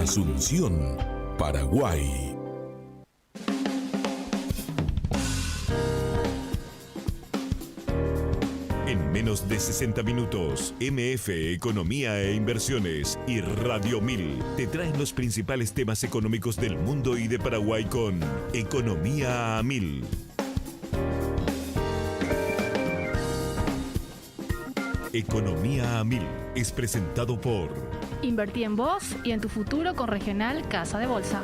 Asunción, Paraguay. En menos de 60 minutos, MF Economía e Inversiones y Radio 1000 te traen los principales temas económicos del mundo y de Paraguay con Economía a 1000. Economía a 1000 es presentado por Invertí en vos y en tu futuro con Regional Casa de Bolsa.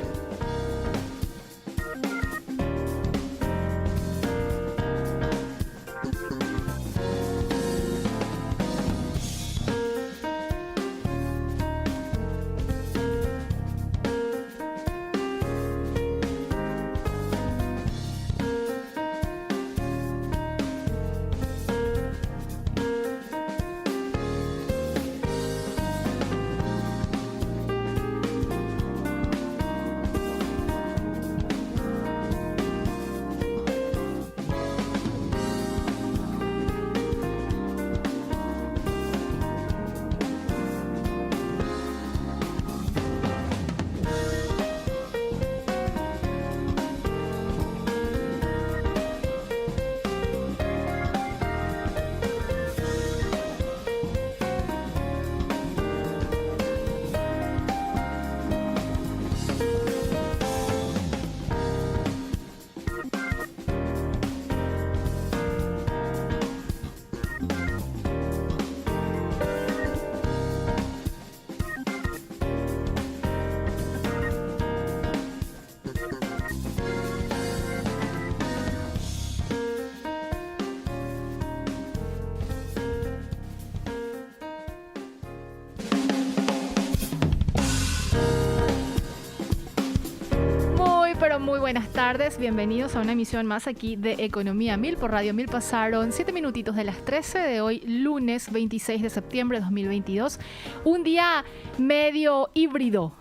Muy buenas tardes, bienvenidos a una emisión más aquí de Economía 1000 por Radio 1000. Pasaron 7 minutitos de las 13 de hoy, lunes 26 de septiembre de 2022. Un día medio híbrido,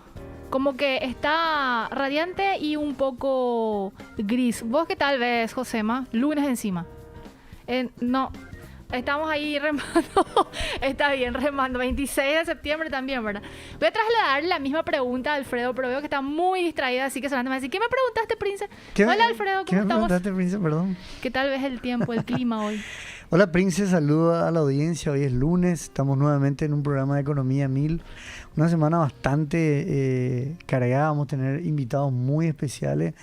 como que está radiante y un poco gris. ¿Vos qué tal ves, Josema? Lunes encima. No, estamos ahí remando. Está bien, remando. 26 de septiembre también, ¿verdad? Voy a trasladar la misma pregunta a Alfredo, pero veo que está muy distraída, así que solamente me va a decir, ¿qué me preguntaste, Prince? Hola, Alfredo, ¿cómo estamos? ¿Qué me preguntaste, Prince? Perdón. ¿Qué tal ves el tiempo, el clima hoy? Hola, Prince, saludo a la audiencia. Hoy es lunes, estamos nuevamente en un programa de Economía 1000. Una semana bastante cargada, vamos a tener invitados muy especiales.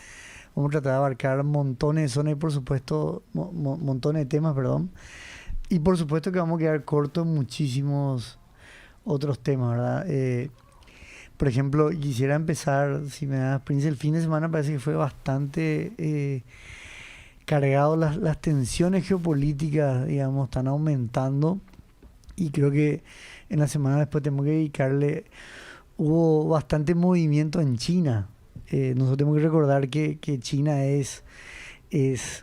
Vamos a tratar de abarcar montones de zonas y, por supuesto, montones de temas, perdón. Y por supuesto que vamos a quedar cortos en muchísimos otros temas, ¿verdad? Por ejemplo, quisiera empezar, si me das, Prince, el fin de semana parece que fue bastante cargado. Las tensiones geopolíticas, digamos, están aumentando. Y creo que en la semana después tenemos que dedicarle... Hubo bastante movimiento en China. Nosotros tenemos que recordar que China es,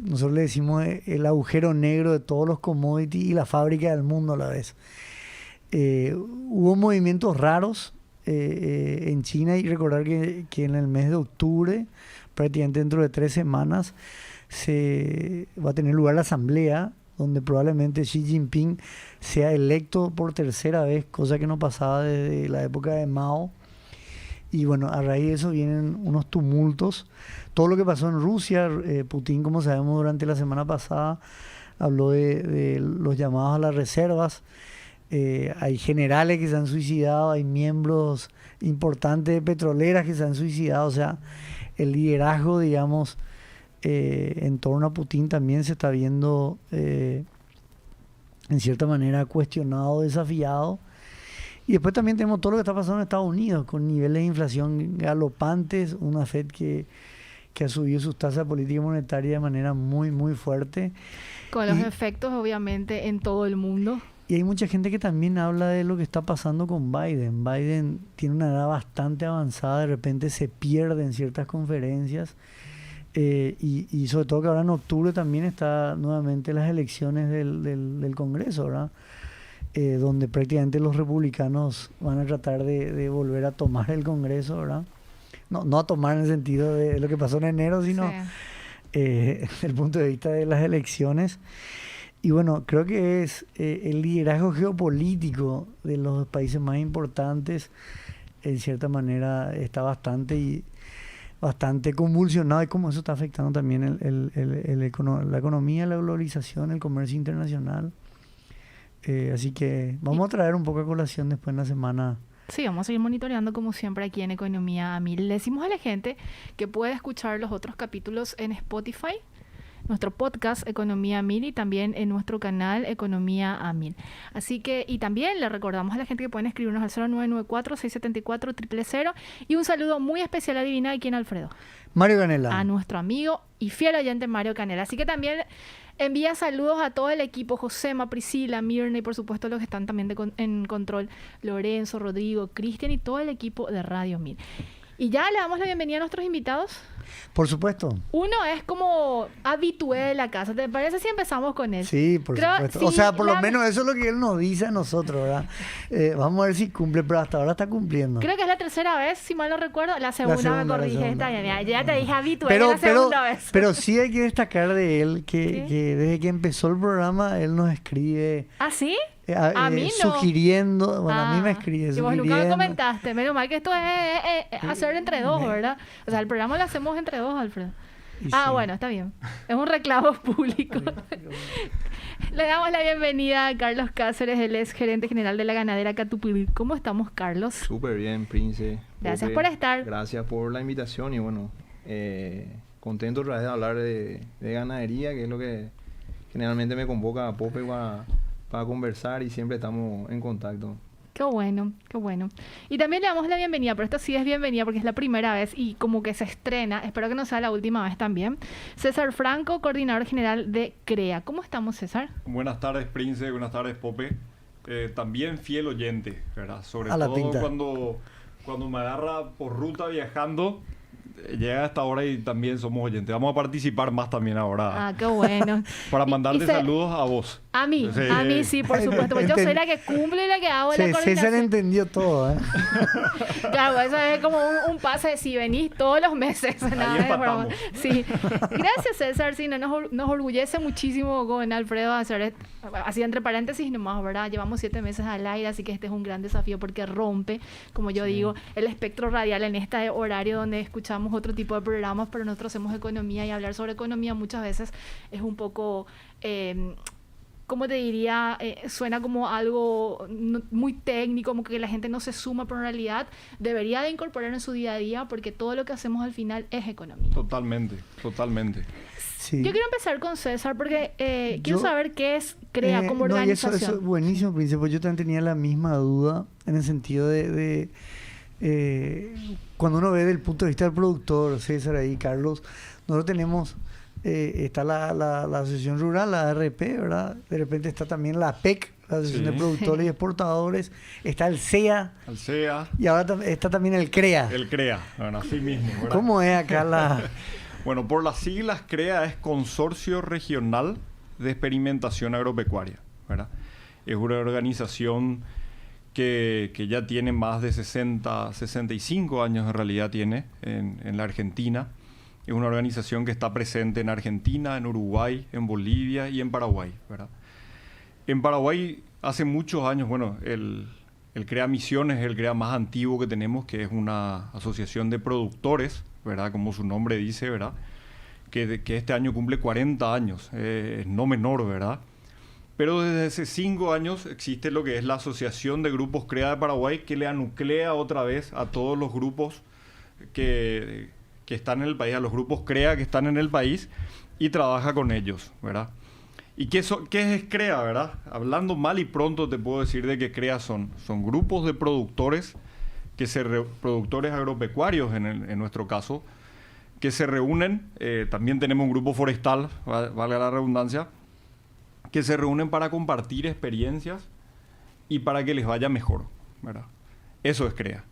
nosotros le decimos el agujero negro de todos los commodities y la fábrica del mundo a la vez. Hubo movimientos raros en China y recordar que en el mes de octubre, prácticamente dentro de 3 semanas, se va a tener lugar la asamblea donde probablemente Xi Jinping sea electo por tercera vez, cosa que no pasaba desde la época de Mao. Y bueno, a raíz de eso vienen unos tumultos. Todo lo que pasó en Rusia, Putin, como sabemos, durante la semana pasada habló de los llamados a las reservas. Hay generales que se han suicidado, hay miembros importantes de petroleras que se han suicidado. O sea, el liderazgo, digamos, en torno a Putin también se está viendo, en cierta manera, cuestionado, desafiado. Y después también tenemos todo lo que está pasando en Estados Unidos, con niveles de inflación galopantes, una Fed que ha subido sus tasas de política monetaria de manera muy, muy fuerte. Con los efectos, obviamente, en todo el mundo. Y hay mucha gente que también habla de lo que está pasando con Biden. Biden tiene una edad bastante avanzada, de repente se pierde en ciertas conferencias. Y sobre todo que ahora en octubre también está nuevamente las elecciones del Congreso, ¿verdad? Donde prácticamente los republicanos van a tratar de volver a tomar el Congreso, ¿verdad? No a tomar en el sentido de lo que pasó en enero, sino desde el punto de vista de las elecciones. Y bueno, creo que es el liderazgo geopolítico de los países más importantes en cierta manera está bastante convulsionado, y cómo eso está afectando también la economía, la globalización, el comercio internacional. Así que vamos a traer un poco a colación después en la semana. Sí, vamos a seguir monitoreando como siempre aquí en Economía a Mil. Le decimos a la gente que puede escuchar los otros capítulos en Spotify, nuestro podcast Economía a Mil, y también en nuestro canal Economía a Mil. Así que, y también le recordamos a la gente que pueden escribirnos al 0994-674-000. Y un saludo muy especial, adivina de quién, Alfredo. Mario Canela. A nuestro amigo y fiel oyente Mario Canela. Así que también envía saludos a todo el equipo, Josema, Priscila, Mirna, y por supuesto los que están también en control, Lorenzo, Rodrigo, Cristian y todo el equipo de Radio 1000. Y ya le damos la bienvenida a nuestros invitados. Por supuesto. Uno es como habitué de la casa. ¿Te parece si empezamos con él? Sí, por supuesto. Sí, o sea, por lo menos eso es lo que él nos dice a nosotros, ¿verdad? Vamos a ver si cumple, pero hasta ahora está cumpliendo. Creo que es la tercera vez, si mal no recuerdo. La segunda me corrige. Está bien, ya te dije habitué la segunda vez. Pero sí hay que destacar de él que desde que empezó el programa, él nos escribe... ¿Ah, sí? A mí no. Sugiriendo, bueno, a mí me escribe y vos nunca me comentaste, menos mal que esto es hacer entre dos, ¿verdad? O sea, el programa lo hacemos entre dos, Alfredo. Sí. Bueno, está bien. Es un reclamo público. Le damos la bienvenida a Carlos Cáceres, él es gerente general de la ganadera Catupilí. ¿Cómo estamos, Carlos? Súper bien, Prince. Gracias por estar. Gracias por la invitación y bueno, contento otra vez de hablar de ganadería, que es lo que generalmente me convoca a Pope para conversar, y siempre estamos en contacto. Qué bueno, qué bueno. Y también le damos la bienvenida, pero esto sí es bienvenida porque es la primera vez y como que se estrena, espero que no sea la última vez también, César Franco, coordinador general de CREA. ¿Cómo estamos, César? Buenas tardes, Prince, buenas tardes, Pope. También fiel oyente, ¿verdad? Sobre a todo cuando me agarra por ruta viajando, llega hasta ahora y también somos oyentes. Vamos a participar más también ahora. Qué bueno. Para mandarte saludos a vos. A mí sí, por supuesto. Pues yo soy la que cumple y la que hago la coordinación. César entendió todo, ¿eh? Claro, eso es como un pase si venís todos los meses. Sí. Gracias, César. Sí, nos orgullece muchísimo con Alfredo hacer, así entre paréntesis nomás, ¿verdad? Llevamos 7 meses al aire, así que este es un gran desafío porque rompe, como yo digo, el espectro radial en este horario donde escuchamos otro tipo de programas, pero nosotros hacemos economía, y hablar sobre economía muchas veces es un poco... ¿cómo te diría? Suena como algo muy técnico, como que la gente no se suma, pero en realidad debería de incorporar en su día a día porque todo lo que hacemos al final es economía. Totalmente. Sí. Yo quiero empezar con César porque quiero saber qué es CREA como organización. Eso es buenísimo, Príncipe. Yo también tenía la misma duda en el sentido de cuando uno ve del punto de vista del productor, César ahí, Carlos, nosotros tenemos... está la Asociación Rural, la ARP, ¿verdad? De repente está también la APEC, la Asociación de Productores y Exportadores. Está el CEA. Y ahora está también el CREA. El CREA, bueno, así mismo, ¿verdad? ¿Cómo es acá la...? Bueno, por las siglas, CREA es Consorcio Regional de Experimentación Agropecuaria, ¿verdad? Es una organización que ya tiene más de 65 años en realidad tiene en la Argentina. Es una organización que está presente en Argentina, en Uruguay, en Bolivia y en Paraguay, ¿verdad? En Paraguay, hace muchos años, bueno, el CREA Misiones es el CREA más antiguo que tenemos, que es una asociación de productores, ¿verdad? Como su nombre dice, ¿verdad? Que este año cumple 40 años, es no menor, ¿verdad? Pero desde hace 5 años existe lo que es la Asociación de Grupos CREA de Paraguay, que le anuclea otra vez a todos los grupos que están en el país, a los grupos CREA que están en el país, y trabaja con ellos, ¿verdad? ¿Y qué es CREA, verdad? Hablando mal y pronto te puedo decir de que CREA son grupos de productores, productores agropecuarios en nuestro caso, que se reúnen, también tenemos un grupo forestal, valga la redundancia, que se reúnen para compartir experiencias y para que les vaya mejor, ¿verdad? Eso es CREA.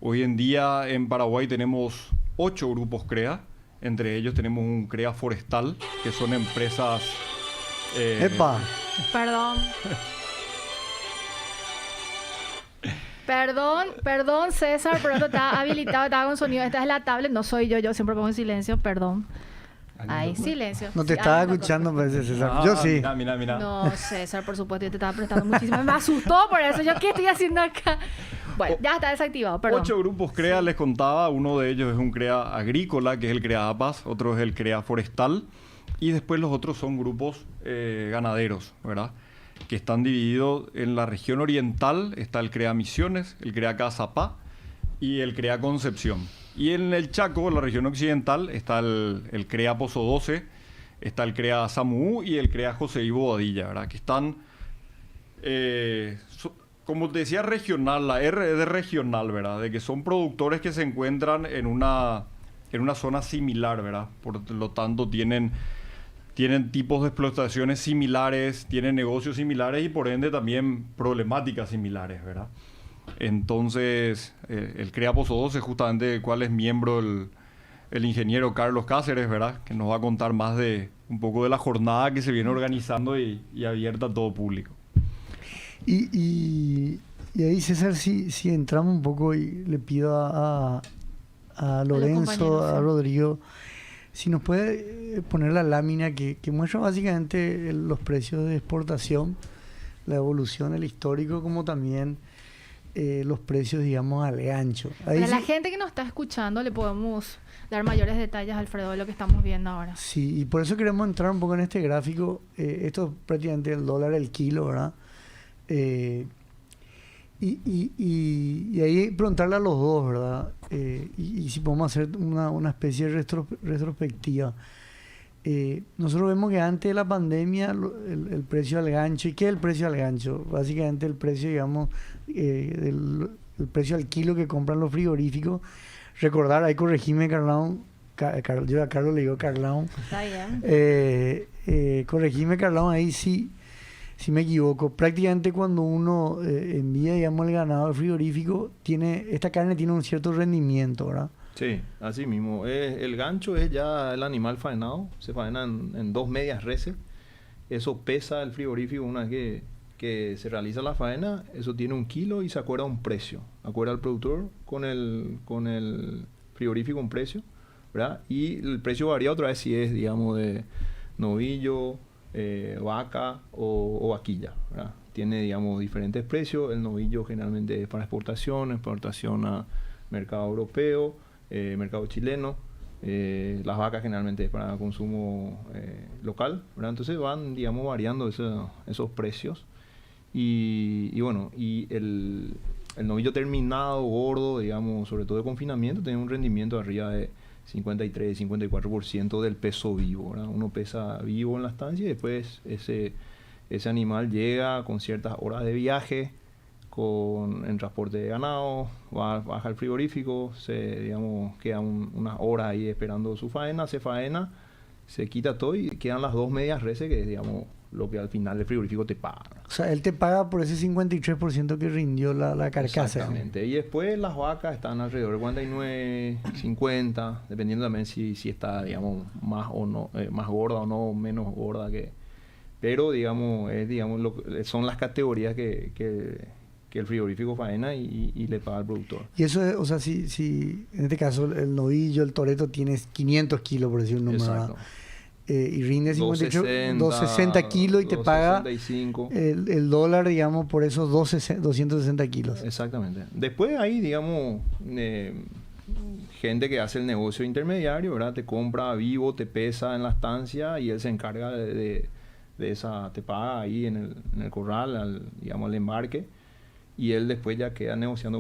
Hoy en día en Paraguay tenemos 8 grupos CREA, entre ellos tenemos un CREA forestal, que son empresas... ¡Epa! Perdón, César, pero esto está habilitado, estaba con sonido. Esta es la tablet, no soy yo siempre pongo en silencio, perdón. Ay, silencio. No te estaba escuchando, parece, César. Yo sí. Mira. No, César, por supuesto, yo te estaba prestando muchísimo. Me asustó por eso. ¿Yo qué estoy haciendo acá? Bueno, ya está desactivado, perdón. 8 grupos CREA les contaba. Uno de ellos es un CREA agrícola, que es el CREA APAS. Otro es el CREA forestal. Y después los otros son grupos ganaderos, ¿verdad? Que están divididos en la región oriental. Está el CREA Misiones, el CREA Cazapá y el CREA Concepción. Y en el Chaco, la región occidental, está el CREA Pozo 12, está el CREA Samuú y el CREA José Ivo Bobadilla, ¿verdad? Que están, como te decía, regional, la R es de regional, ¿verdad? De que son productores que se encuentran en una zona similar, ¿verdad? Por lo tanto, tienen tipos de explotaciones similares, tienen negocios similares y por ende también problemáticas similares, ¿verdad? Entonces, el CREA Pozo 12, justamente del cual es miembro el ingeniero Carlos Cáceres, ¿verdad? Que nos va a contar más de un poco de la jornada que se viene organizando y abierta a todo público. Y ahí, César, si entramos un poco y le pido a Lorenzo, a Rodrigo, si nos puede poner la lámina que muestra básicamente los precios de exportación, la evolución, el histórico, como también los precios, digamos, al gancho. Para la gente que nos está escuchando, le podemos dar mayores detalles, Alfredo, de lo que estamos viendo ahora. Sí, y por eso queremos entrar un poco en este gráfico. Esto es prácticamente el dólar el kilo, ¿verdad? Y ahí preguntarle a los dos, ¿verdad? Y si podemos hacer una especie de retrospectiva. Nosotros vemos que antes de la pandemia el precio al gancho, ¿y qué es el precio al gancho? Básicamente el precio, digamos, el precio al kilo que compran los frigoríficos. Recordar, ahí corregime, Carlão, yo a Carlos le digo Carlão. Está bien. Corregime, Carlão, ahí sí. Si me equivoco, prácticamente cuando uno envía, digamos, el ganado al frigorífico, esta carne tiene un cierto rendimiento, ¿verdad? Sí, así mismo. El gancho es ya el animal faenado, se faena en 2 medias reses. Eso pesa el frigorífico una vez que se realiza la faena, eso tiene 1 kilo y se acuerda un precio. Acuerda el productor con el frigorífico un precio, ¿verdad? Y el precio varía otra vez si es, digamos, de novillo, vaca o vaquilla, ¿verdad? Tiene, digamos, diferentes precios. El novillo generalmente es para exportación a mercado europeo, mercado chileno. Las vacas generalmente es para consumo local, ¿verdad? Entonces van, digamos, variando esos precios. Y bueno, y el novillo terminado, gordo, digamos, sobre todo de confinamiento, tiene un rendimiento arriba de 53-54% del peso vivo, ¿verdad? Uno pesa vivo en la estancia y después ese animal llega con ciertas horas de viaje, en transporte de ganado, baja al frigorífico, digamos, queda unas horas ahí esperando su faena, se quita todo y quedan las 2 medias reses, que es, digamos, lo que al final el frigorífico te paga. O sea, él te paga por ese 53% que rindió la carcasa. Exactamente. Y después las vacas están alrededor de 49, 50, dependiendo también si está, digamos, más o no, más gorda o no, menos gorda que... Pero, digamos, son las categorías que el frigorífico faena y le paga al productor. Y eso es, o sea, si en este caso el novillo, el toreto tiene 500 kilos, por decir un número, exacto, y rinde 260 kilos y te paga el dólar, digamos, por esos 260 kilos. Exactamente. Después hay, digamos, gente que hace el negocio intermediario, ¿verdad? Te compra vivo, te pesa en la estancia y él se encarga de esa, te paga ahí en el corral, digamos, al embarque. Y él después ya queda negociando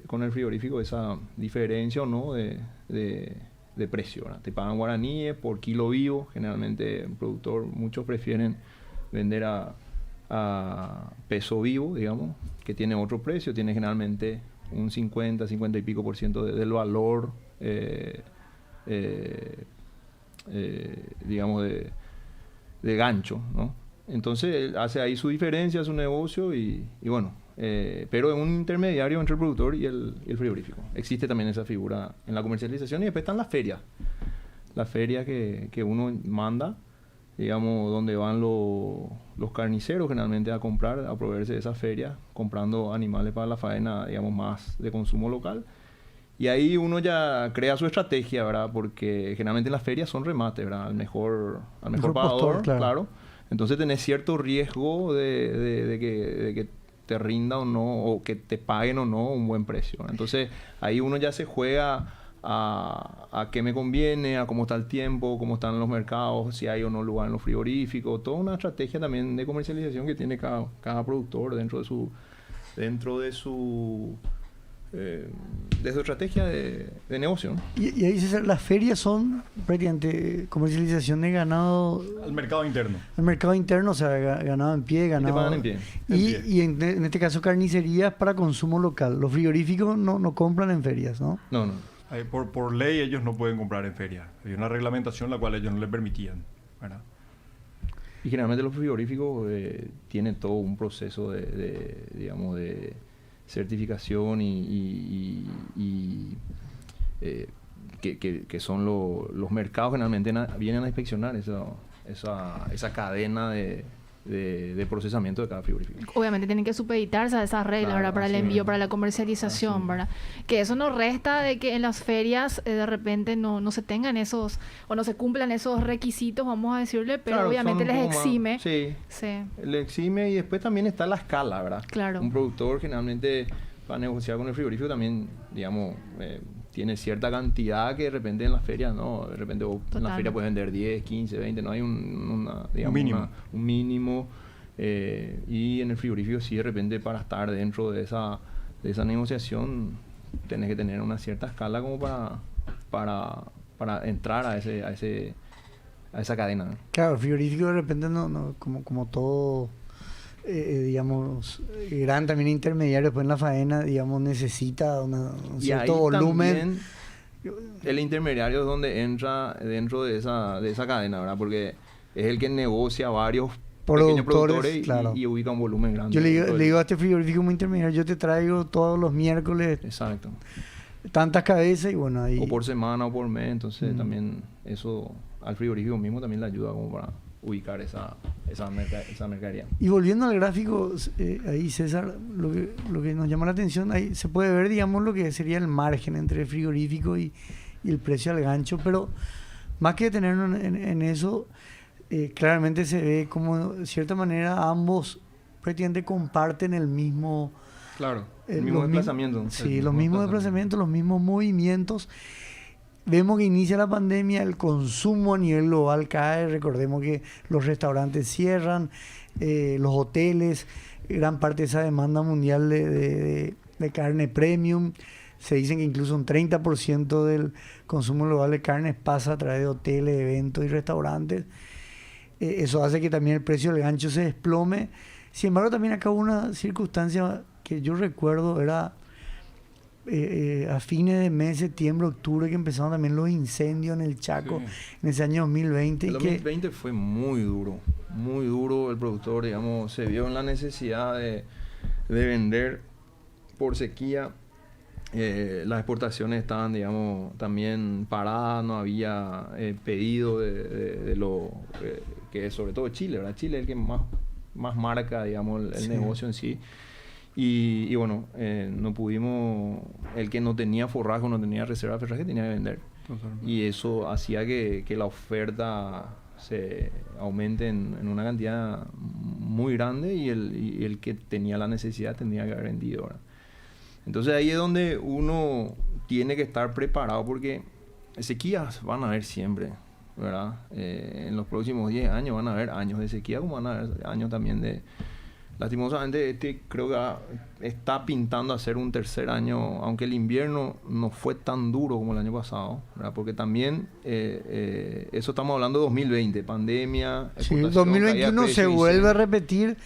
con el frigorífico esa diferencia o no de precio, ¿verdad? Te pagan guaraníes por kilo vivo. Generalmente el productor, muchos prefieren vender a peso vivo, digamos, que tiene otro precio. Tiene generalmente un 50 y pico % del valor, digamos, de gancho, ¿no? Entonces él hace ahí su diferencia, su negocio y bueno, pero es un intermediario entre el productor y el frigorífico. Existe también esa figura en la comercialización. Y después están las ferias. Las ferias que uno manda, digamos, donde van los carniceros generalmente a comprar, a proveerse de esas ferias, comprando animales para la faena, digamos, más de consumo local. Y ahí uno ya crea su estrategia, ¿verdad? Porque generalmente las ferias son remates, ¿verdad? Al mejor pagador, postor, claro. Entonces tenés cierto riesgo de que te rinda o no, o que te paguen o no un buen precio. Entonces ahí uno ya se juega a qué me conviene, a cómo está el tiempo, cómo están los mercados, si hay o no lugar en los frigoríficos, toda una estrategia también de comercialización que tiene cada productor dentro de su estrategia de negocio, ¿no? Y ahí, César, las ferias son prácticamente comercialización de ganado Al mercado interno. al mercado interno, o sea, ganado en pie, Y te ganado... pagan en pie. Y en este caso carnicerías para consumo local. Los frigoríficos no compran en ferias, ¿no? No. Por ley ellos no pueden comprar en feria. Hay una reglamentación la cual ellos no les permitían, ¿verdad? Y generalmente los frigoríficos tienen todo un proceso digamos, de certificación que son los mercados generalmente vienen a inspeccionar esa cadena de procesamiento de cada frigorífico. Obviamente tienen que supeditarse a esas reglas, Claro, ¿verdad? Para el así envío, mismo. para la comercialización, Así. ¿verdad? Que eso no resta de que en las ferias de repente no se tengan esos, o no se cumplan esos requisitos, vamos a decirle, pero Claro, obviamente son les como más- exime. Sí, Sí, le exime y después también está la escala, ¿verdad? Claro. Un productor generalmente para negociar con el frigorífico también, digamos, tiene cierta cantidad que de repente en las ferias, ¿no? De repente vos en Total. la feria puedes vender 10, 15, 20, no hay digamos, mínimo. un mínimo. Y en el frigorífico sí, de repente para estar dentro de esa negociación tenés que tener una cierta escala como para entrar a esa cadena, ¿no? Claro, el frigorífico de repente como todo, digamos, gran también intermediario después en la faena, digamos, necesita un Y ahí cierto volumen. también el intermediario es donde entra dentro de esa cadena, ¿verdad? Porque es el que negocia varios pequeños productores claro. y ubica un volumen grande. Yo le dentro digo a este frigorífico muy intermediario, yo te traigo todos los miércoles Exacto. tantas cabezas y bueno, ahí... O por semana o por mes, entonces también eso al frigorífico mismo también le ayuda como para ubicar esa mercadería. Y volviendo al gráfico, ahí César, lo que nos llama la atención, ahí se puede ver, digamos, lo que sería el margen entre el frigorífico y el precio al gancho, pero más que detenernos en eso, claramente se ve como de cierta manera ambos prácticamente comparten el mismo... Claro, el los mismo mismos- desplazamiento. Sí, los mismos desplazamientos, los mismos movimientos. Vemos que inicia la pandemia, el consumo a nivel global cae. Recordemos que los restaurantes cierran, los hoteles, gran parte de esa demanda mundial de carne premium. Se dicen que incluso un 30% del consumo global de carnes pasa a través de hoteles, eventos y restaurantes. Eso hace que también el precio del gancho se desplome. Sin embargo, también acá hubo una circunstancia que yo recuerdo, era a fines de mes, septiembre, octubre, que empezaron también los incendios en el Chaco, Sí. en ese año 2020. El y que 2020 fue muy duro. El productor, digamos, se vio en la necesidad de vender por sequía. Las exportaciones estaban, digamos, también paradas, no había pedido de lo que es sobre todo Chile, ¿verdad? Chile es el que más marca, digamos, el Sí. negocio en sí. Y bueno, no pudimos, el que no tenía forraje, no tenía reserva de forraje, tenía que vender. Totalmente. Y eso hacía que la oferta se aumente en una cantidad muy grande y el que tenía la necesidad tendría que haber vendido, ¿verdad? Entonces ahí es donde uno tiene que estar preparado porque sequías van a haber siempre, ¿verdad? En los próximos 10 años van a haber años de sequía como van a haber años también de... Lastimosamente creo que está pintando a ser un tercer año, aunque el invierno no fue tan duro como el año pasado, ¿verdad? Porque también eso estamos hablando de 2020, pandemia, sí, exportación, 2021 caída de se precio, vuelve a incendio. repetir,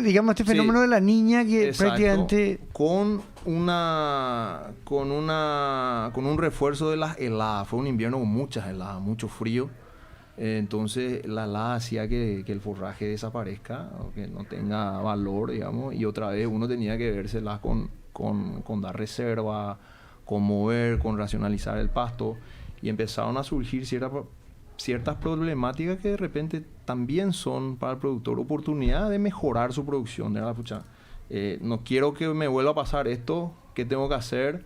digamos, este Sí. fenómeno de la niña que Exacto, prácticamente... con un refuerzo de las heladas. Fue un invierno con muchas heladas, mucho frío. Entonces la helada hacía que el forraje desaparezca o que no tenga valor, digamos, y otra vez uno tenía que vérselas con dar reserva, con mover, con racionalizar el pasto, y empezaron a surgir ciertas problemáticas que de repente también son para el productor oportunidad de mejorar su producción, ¿verdad? Pucha, no quiero que me vuelva a pasar esto, ¿qué tengo que hacer?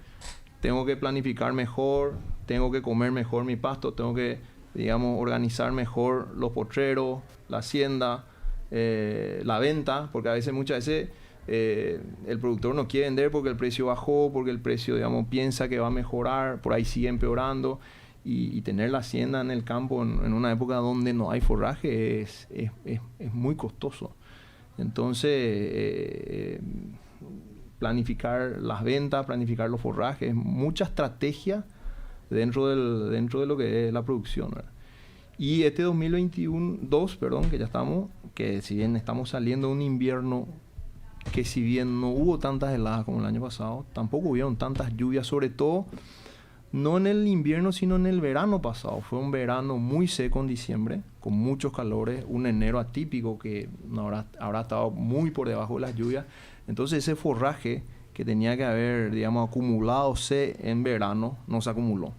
Tengo que planificar mejor, tengo que comer mejor mi pasto, tengo que, digamos, organizar mejor los potreros, la hacienda, la venta, porque muchas veces el productor no quiere vender porque el precio bajó, porque el precio, digamos, piensa que va a mejorar, por ahí sigue empeorando. Y tener la hacienda en el campo en una época donde no hay forraje es muy costoso. Entonces, planificar las ventas, planificar los forrajes, mucha estrategia dentro de lo que es la producción, ¿verdad? Y este 2022, que ya estamos, que si bien estamos saliendo de un invierno que si bien no hubo tantas heladas como el año pasado, tampoco hubieron tantas lluvias, sobre todo no en el invierno, sino en el verano pasado. Fue un verano muy seco en diciembre, con muchos calores, un enero atípico que habrá estado muy por debajo de las lluvias. Entonces ese forraje que tenía que haber, digamos, acumuladose en verano, no se acumuló.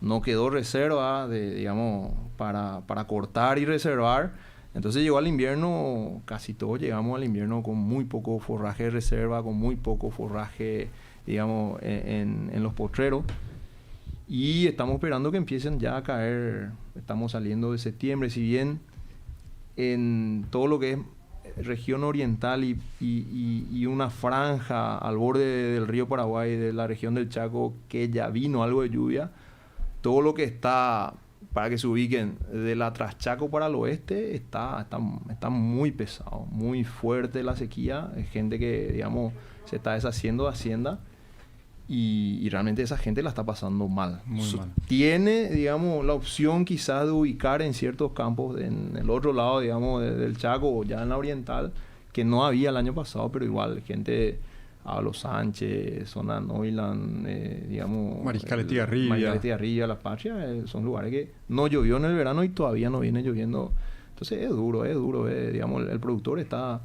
No quedó reserva, digamos, para cortar y reservar. Entonces llegó al invierno, casi todos llegamos al invierno con muy poco forraje de reserva, con muy poco forraje, digamos, en los potreros. Y estamos esperando que empiecen ya a caer. Estamos saliendo de septiembre, si bien en todo lo que es región oriental y una franja al borde del río Paraguay, de la región del Chaco, que ya vino algo de lluvia, todo lo que está, para que se ubiquen, de la Traschaco para el oeste, está muy pesado, muy fuerte la sequía. Hay gente que, digamos, se está deshaciendo de hacienda. Y realmente esa gente la está pasando mal. Muy mal. Tiene, digamos, la opción quizás de ubicar en ciertos campos, en el otro lado, digamos, del Chaco o ya en la oriental, que no había el año pasado, pero igual, gente a Los Sánchez, zona Neuland, digamos... Mariscal Estigarribia, La Patria, son lugares que no llovió en el verano y todavía no viene lloviendo. Entonces es duro, digamos, el productor está...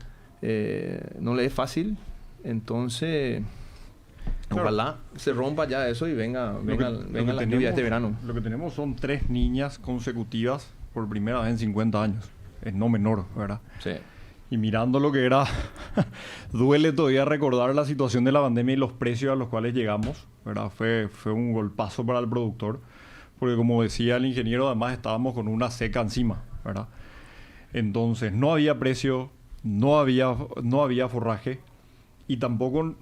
no le es fácil, entonces... Claro. Ojalá se rompa ya eso y venga la lluvia este verano. Lo que tenemos son 3 niñas consecutivas por primera vez en 50 años. Es no menor, ¿verdad? Sí. Y mirando lo que era, duele todavía recordar la situación de la pandemia y los precios a los cuales llegamos, ¿verdad? Fue un golpazo para el productor, porque como decía el ingeniero, además estábamos con una seca encima, ¿verdad? Entonces no había precio, no había forraje y tampoco...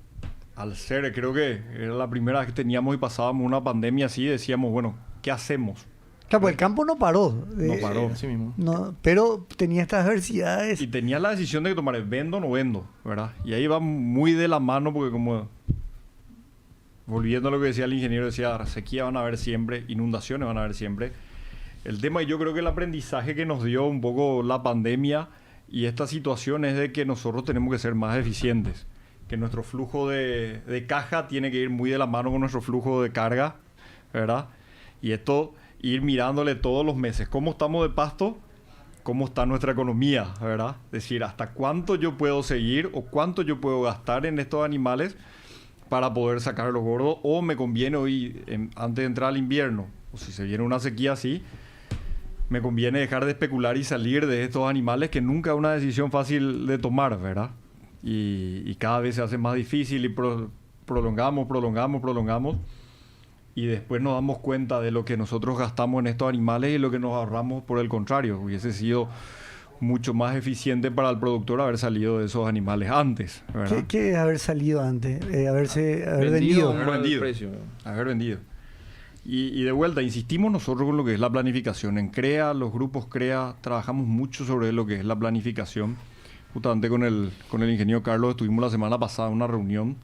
Al ser, creo que era la primera vez que teníamos y pasábamos una pandemia así, decíamos, bueno, ¿qué hacemos? Claro, pues el campo no paró. No paró. Así mismo. No, pero tenía estas adversidades. Y tenía la decisión de que tomar, ¿vendo o no vendo? ¿Verdad? Y ahí va muy de la mano porque como... Volviendo a lo que decía el ingeniero, decía, sequía van a haber siempre, inundaciones van a haber siempre. El tema, y yo creo que el aprendizaje que nos dio un poco la pandemia y esta situación es de que nosotros tenemos que ser más eficientes. Que nuestro flujo de caja tiene que ir muy de la mano con nuestro flujo de carga, ¿verdad? Y esto, ir mirándole todos los meses. ¿Cómo estamos de pasto? ¿Cómo está nuestra economía, verdad? Es decir, ¿hasta cuánto yo puedo seguir o cuánto yo puedo gastar en estos animales para poder sacar los gordos? ¿O me conviene hoy, antes de entrar al invierno, o si se viene una sequía así, me conviene dejar de especular y salir de estos animales, que nunca es una decisión fácil de tomar, ¿verdad? Y cada vez se hace más difícil y prolongamos y después nos damos cuenta de lo que nosotros gastamos en estos animales y lo que nos ahorramos por el contrario. Hubiese sido mucho más eficiente para el productor haber salido de esos animales antes, ¿verdad? ¿Qué es haber salido antes? Haber vendido. Haber vendido. Y de vuelta, insistimos nosotros con lo que es la planificación. En CREA, los grupos CREA, trabajamos mucho sobre lo que es la planificación. Justamente con el ingeniero Carlos estuvimos la semana pasada en una reunión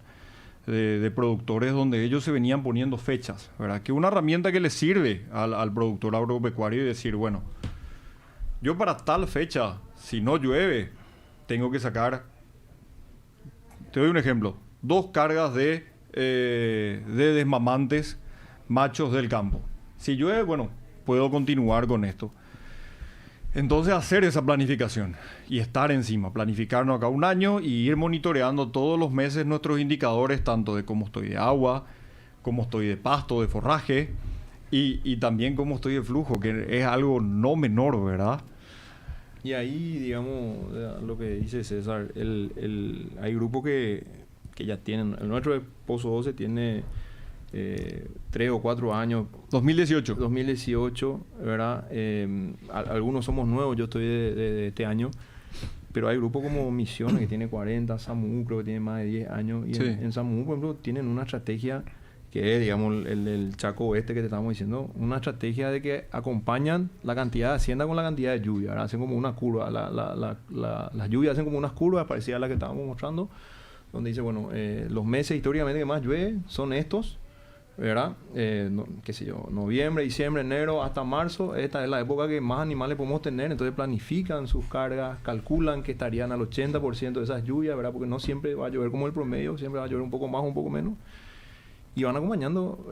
de productores donde ellos se venían poniendo fechas, ¿verdad? Que es una herramienta que le sirve al productor agropecuario y decir, bueno, yo para tal fecha, si no llueve, tengo que sacar, te doy un ejemplo, 2 cargas de desmamantes machos del campo. Si llueve, bueno, puedo continuar con esto. Entonces hacer esa planificación y estar encima, planificarnos acá un año y ir monitoreando todos los meses nuestros indicadores, tanto de cómo estoy de agua, cómo estoy de pasto, de forraje y también cómo estoy de flujo, que es algo no menor, ¿verdad? Y ahí, digamos, lo que dice César, hay grupos que ya tienen, el nuestro de Pozo 12 tiene 3 o 4 años. 2018, ¿verdad? Algunos somos nuevos, yo estoy de este año. Pero hay grupos como Misiones que tiene 40, SAMU creo que tiene más de 10 años. Y Sí. en SAMU, por ejemplo, tienen una estrategia que es, digamos, el Chaco Oeste que te estamos diciendo, una estrategia de que acompañan la cantidad de hacienda con la cantidad de lluvia, ¿verdad? Hacen como una curva, las lluvias hacen como unas curvas parecidas a las que estábamos mostrando, donde dice, bueno, los meses históricamente que más llueve son estos, ¿verdad? Qué sé yo, noviembre, diciembre, enero, hasta marzo, esta es la época que más animales podemos tener, entonces planifican sus cargas, calculan que estarían al 80% de esas lluvias, ¿verdad? Porque no siempre va a llover como el promedio, siempre va a llover un poco más o un poco menos. Y van acompañando,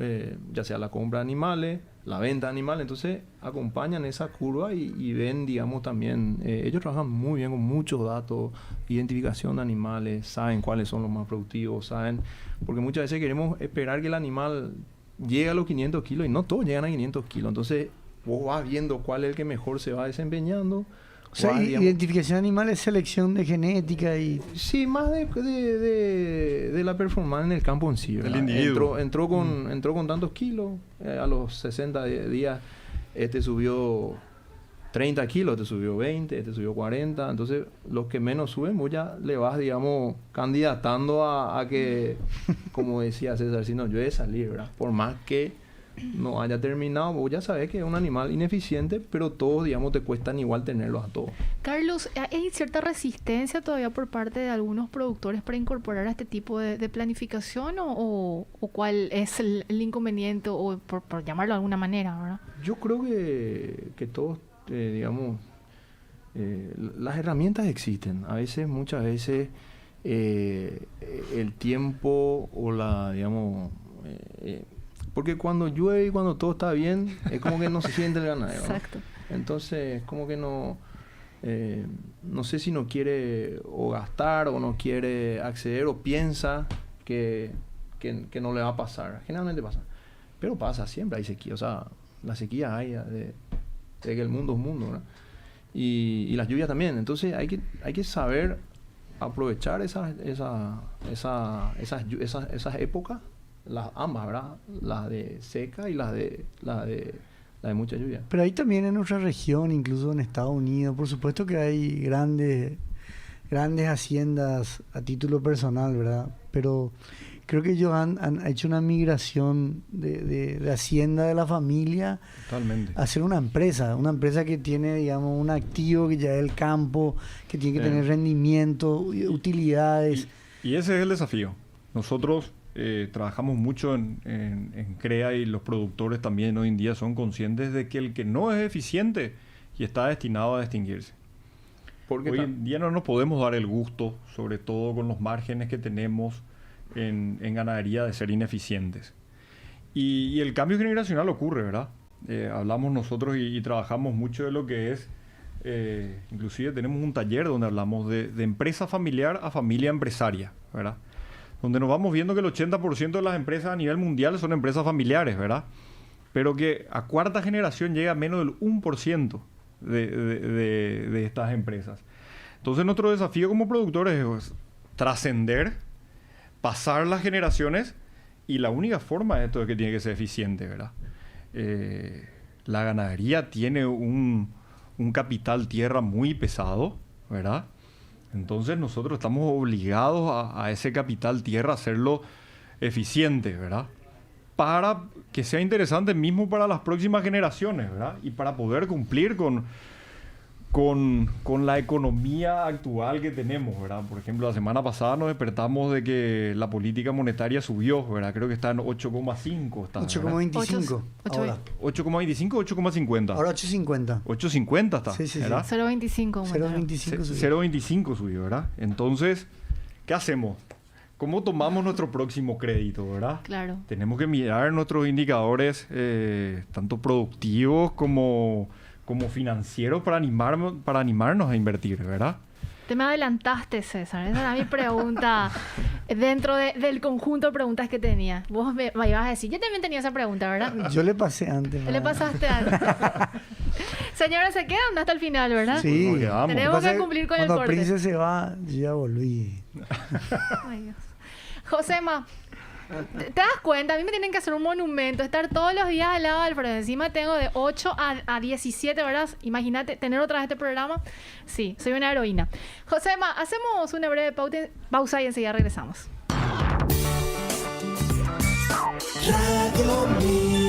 ya sea la compra de animales, la venta de animales, entonces acompañan esa curva y ven, digamos, también, ellos trabajan muy bien con muchos datos, identificación de animales, saben cuáles son los más productivos, saben, porque muchas veces queremos esperar que el animal llegue a los 500 kilos y no todos llegan a 500 kilos, entonces vos vas viendo cuál es el que mejor se va desempeñando. O sea, Digamos, identificación animal es selección de genética y... sí, más de la performance en el campo en sí, ¿verdad? El individuo. Entró con tantos kilos, a los 60 días este subió 30 kilos, este subió 20, este subió 40, entonces los que menos suben vos ya le vas, digamos, candidatando a que, como decía César, si no llueve salir, ¿verdad? Por más que no haya terminado, vos ya sabés que es un animal ineficiente, pero todos, digamos, te cuestan igual tenerlos a todos. Carlos, ¿hay cierta resistencia todavía por parte de algunos productores para incorporar a este tipo de planificación o cuál es el inconveniente o por llamarlo de alguna manera, ¿verdad? Yo creo que todos, digamos, las herramientas existen. A veces, muchas veces, el tiempo o digamos... porque cuando llueve y cuando todo está bien, es como que no se siente el ganadero, ¿no? Exacto. Entonces, como que no sé si no quiere o gastar o no quiere acceder o piensa que no le va a pasar. Generalmente pasa. Pero pasa, siempre hay sequía. O sea, la sequía hay de que el mundo es mundo, ¿verdad? Y las lluvias también. Entonces, hay que saber aprovechar esas épocas, ambas, ¿verdad? Las de seca y la de mucha lluvia. Pero ahí también en nuestra región, incluso en Estados Unidos, por supuesto que hay grandes haciendas a título personal, ¿verdad? Pero creo que ellos han hecho una migración de hacienda de la familia Totalmente. a ser una empresa que tiene, digamos, un activo que ya es el campo, que tiene que tener rendimiento, utilidades. Y ese es el desafío. Nosotros trabajamos mucho en CREA y los productores también hoy en día son conscientes de que el que no es eficiente y está destinado a extinguirse. Porque hoy en día no nos podemos dar el gusto, sobre todo con los márgenes que tenemos en ganadería, de ser ineficientes. Y el cambio generacional ocurre, ¿verdad? Hablamos nosotros y trabajamos mucho de lo que es, inclusive tenemos un taller donde hablamos de empresa familiar a familia empresaria, ¿verdad? Donde nos vamos viendo que el 80% de las empresas a nivel mundial son empresas familiares, ¿verdad? Pero que a cuarta generación llega a menos del 1% de estas empresas. Entonces nuestro desafío como productores es trascender, pasar las generaciones, y la única forma de esto es que tiene que ser eficiente, ¿verdad? La ganadería tiene un capital tierra muy pesado, ¿verdad? Entonces nosotros estamos obligados a ese capital tierra a hacerlo eficiente, ¿verdad? Para que sea interesante mismo para las próximas generaciones, ¿verdad? Y para poder cumplir con la economía actual que tenemos, ¿verdad? Por ejemplo, la semana pasada nos despertamos de que la política monetaria subió, ¿verdad? Creo que está en 8,5. 8,25 ahora. 8,25 o 8,50. Ahora 8,50. 8,50 está, Sí. ¿verdad? 0,25. 0,25 subió. 0,25 subió, ¿verdad? Entonces, ¿qué hacemos? ¿Cómo tomamos nuestro próximo crédito, verdad? Claro. Tenemos que mirar nuestros indicadores, tanto productivos como financieros, para animarnos a invertir, ¿verdad? Te me adelantaste, César. Esa era mi pregunta dentro del conjunto de preguntas que tenía. Vos me ibas a decir, yo también tenía esa pregunta, ¿verdad? Yo le pasé antes. Le pasaste antes. Señora, se quedan hasta el final, ¿verdad? Sí. Nos quedamos. Tenemos que cumplir con el Cuando corte. Prince se va, yo ya volví. Ay, Dios. Josema, ¿Te das cuenta? A mí me tienen que hacer un monumento, estar todos los días al lado del frente. Encima tengo de 8 a 17 horas. Imagínate tener otra vez este programa. Sí, soy una heroína. Josema, hacemos una breve pausa y enseguida regresamos. Radio Mil.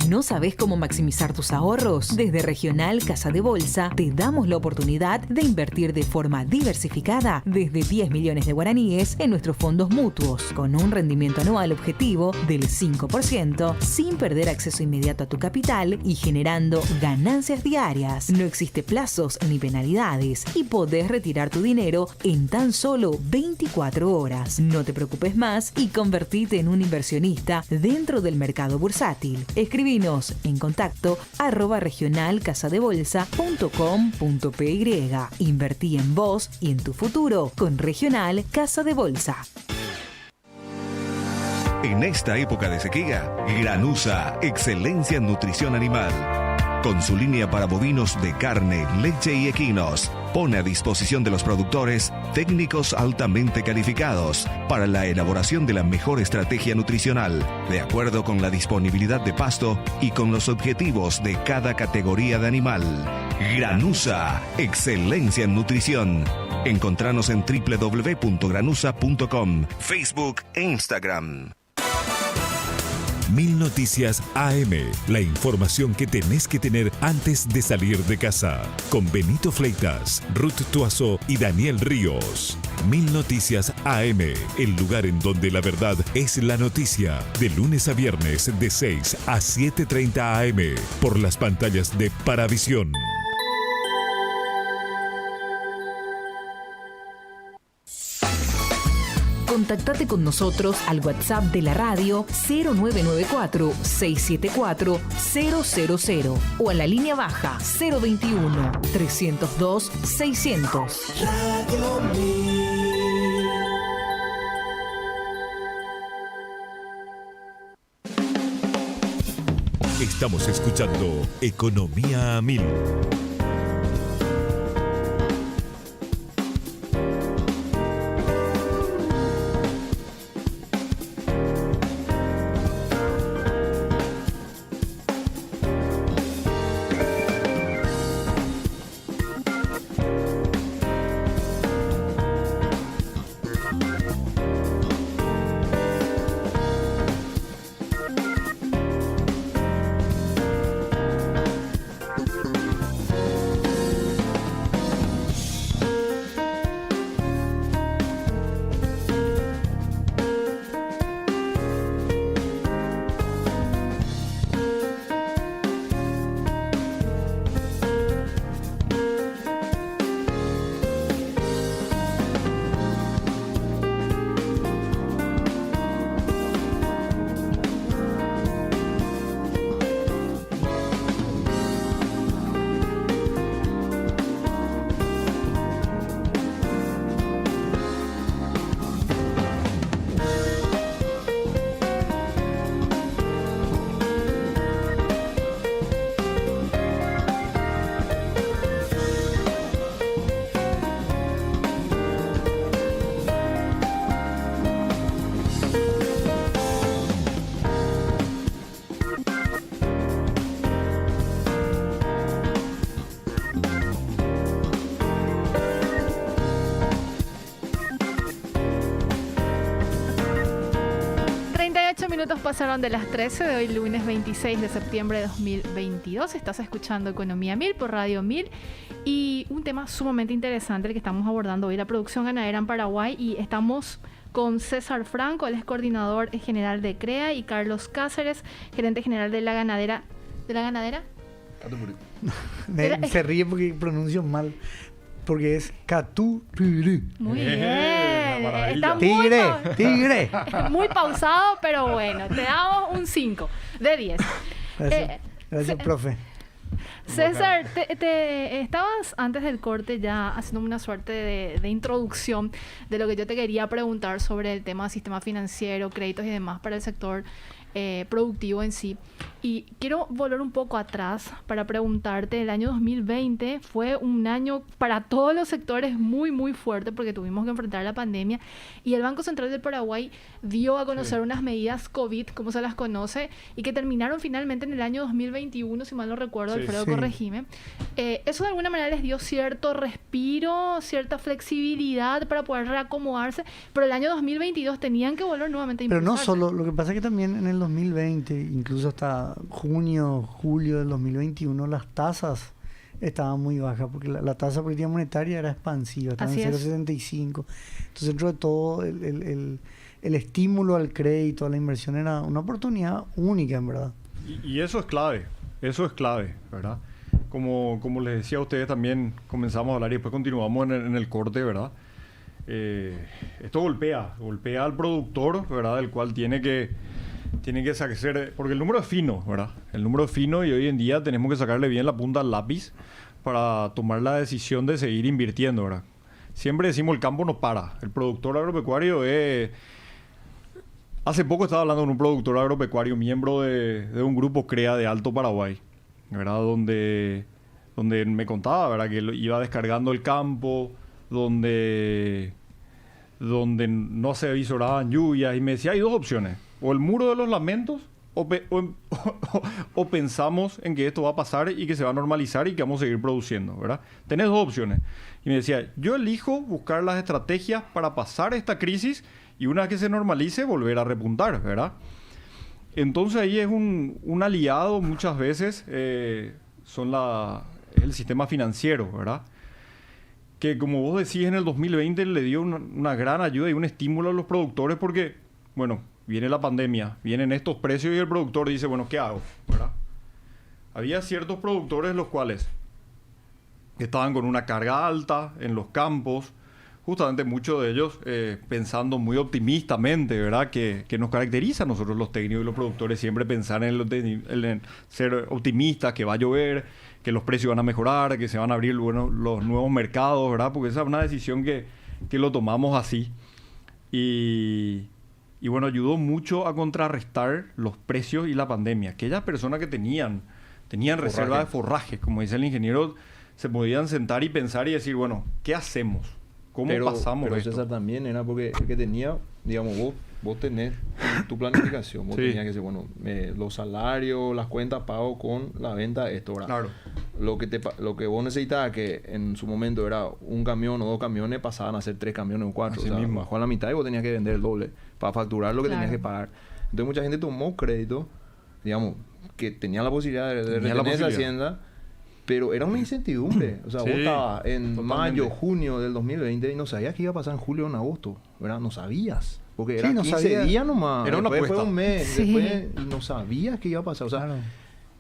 ¿No sabes cómo maximizar tus ahorros? Desde Regional Casa de Bolsa te damos la oportunidad de invertir de forma diversificada desde 10 millones de guaraníes en nuestros fondos mutuos, con un rendimiento anual objetivo del 5%, sin perder acceso inmediato a tu capital y generando ganancias diarias. No existe plazos ni penalidades y podés retirar tu dinero en tan solo 24 horas. No te preocupes más y convertite en un inversionista dentro del mercado bursátil. Escribinos en contacto @regionalcasadebolsa.com.py. Invertí en vos y en tu futuro con Regional Casa de Bolsa. En esta época de sequía, Granusa, excelencia en nutrición animal. Con su línea para bovinos de carne, leche y equinos, pone a disposición de los productores técnicos altamente calificados para la elaboración de la mejor estrategia nutricional, de acuerdo con la disponibilidad de pasto y con los objetivos de cada categoría de animal. Granusa, excelencia en nutrición. Encontranos en www.granusa.com, Facebook e Instagram. 1000 Noticias AM, la información que tenés que tener antes de salir de casa. Con Benito Fleitas, Ruth Tuazó y Daniel Ríos. 1000 Noticias AM, el lugar en donde la verdad es la noticia. De lunes a viernes de 6 a 7:30 AM por las pantallas de Paravisión. Contactate con nosotros al WhatsApp de la radio 0994-674-000 o a la línea baja 021-302-600. Radio Mil. Estamos escuchando Economía a 1000. Minutos pasaron de las 13 de hoy, lunes 26 de septiembre de 2022. Estás escuchando Economía 1000 por Radio 1000 y un tema sumamente interesante el que estamos abordando hoy, la producción ganadera en Paraguay, y estamos con César Franco, él es coordinador general de CREA, y Carlos Cáceres, gerente general de la ganadera. ¿De la ganadera? Se ríe porque pronuncio mal. Porque es Catururu. Muy bien. Está Tigre. Muy pausado, pero bueno. Te damos un 5 de 10. Gracias, profe. César, te estabas antes del corte ya haciendo una suerte de introducción de lo que yo te quería preguntar sobre el tema del sistema financiero, créditos y demás para el sector productivo en sí. Y quiero volver un poco atrás para preguntarte, el año 2020 fue un año para todos los sectores muy, muy fuerte porque tuvimos que enfrentar la pandemia y el Banco Central del Paraguay dio a conocer unas medidas COVID, como se las conoce, y que terminaron finalmente en el año 2021, si mal no recuerdo, Alfredo, corregime. Eso de alguna manera les dio cierto respiro, cierta flexibilidad para poder reacomodarse, pero el año 2022 tenían que volver nuevamente a impulsarse. Pero no solo, lo que pasa es que también en el 2020, incluso hasta junio, julio del 2021, las tasas estaban muy bajas, porque la tasa de política monetaria era expansiva, estaba en 0,75. Entonces, dentro de todo, el estímulo al crédito, a la inversión, era una oportunidad única, en verdad. Y eso es clave, ¿verdad? Como les decía a ustedes también, comenzamos a hablar y después continuamos en el corte, ¿verdad? Esto golpea al productor, ¿verdad? El cual tiene que sacar, porque el número es fino, ¿verdad? El número es fino y hoy en día tenemos que sacarle bien la punta al lápiz para tomar la decisión de seguir invirtiendo, ¿verdad? Siempre decimos el campo no para. El productor agropecuario es... Hace poco estaba hablando con un productor agropecuario, miembro de un grupo CREA de Alto Paraguay, ¿verdad? Donde me contaba, ¿verdad? Que iba descargando el campo, donde no se avisoraban lluvias, y me decía, hay dos opciones: o el muro de los lamentos, o pensamos en que esto va a pasar y que se va a normalizar y que vamos a seguir produciendo, ¿verdad? Tenés dos opciones. Y me decía, yo elijo buscar las estrategias para pasar esta crisis y una vez que se normalice, volver a repuntar, ¿verdad? Entonces ahí es un aliado muchas veces, es el sistema financiero, ¿verdad? Que como vos decís, en el 2020 le dio una gran ayuda y un estímulo a los productores porque, bueno, viene la pandemia, vienen estos precios y el productor dice, bueno, ¿qué hago? ¿Verdad? Había ciertos productores los cuales estaban con una carga alta en los campos, justamente muchos de ellos pensando muy optimistamente, ¿verdad? Que nos caracteriza a nosotros los técnicos y los productores siempre pensar en ser optimistas, que va a llover, que los precios van a mejorar, que se van a abrir los nuevos mercados, ¿verdad? Porque esa es una decisión que lo tomamos así. Y bueno, ayudó mucho a contrarrestar los precios y la pandemia. Aquellas personas que tenían reserva de forraje, como dice el ingeniero, se podían sentar y pensar y decir, bueno, ¿qué hacemos? ¿Cómo pasamos pero esto? César también era porque el que tenía, digamos, vos tenés tu planificación. Vos tenías que decir, bueno, los salarios, las cuentas pago con la venta de esto, ¿verdad? Claro. Lo que vos necesitabas, que en su momento era un camión o dos camiones, pasaban a ser 3 camiones o 4. Así o sea, mismo. bajó a la mitad y vos tenías que vender el doble para facturar lo que tenías que pagar. Entonces mucha gente tomó crédito, digamos, que tenía la posibilidad de retener esa hacienda, pero era una incertidumbre. O sea, vos estabas en mayo, junio del 2020 y no sabías qué iba a pasar en julio o en agosto, ¿verdad? No sabías. Porque era 15 días nomás. Era una después apuesta. fue un mes. Después no sabías qué iba a pasar. O sea,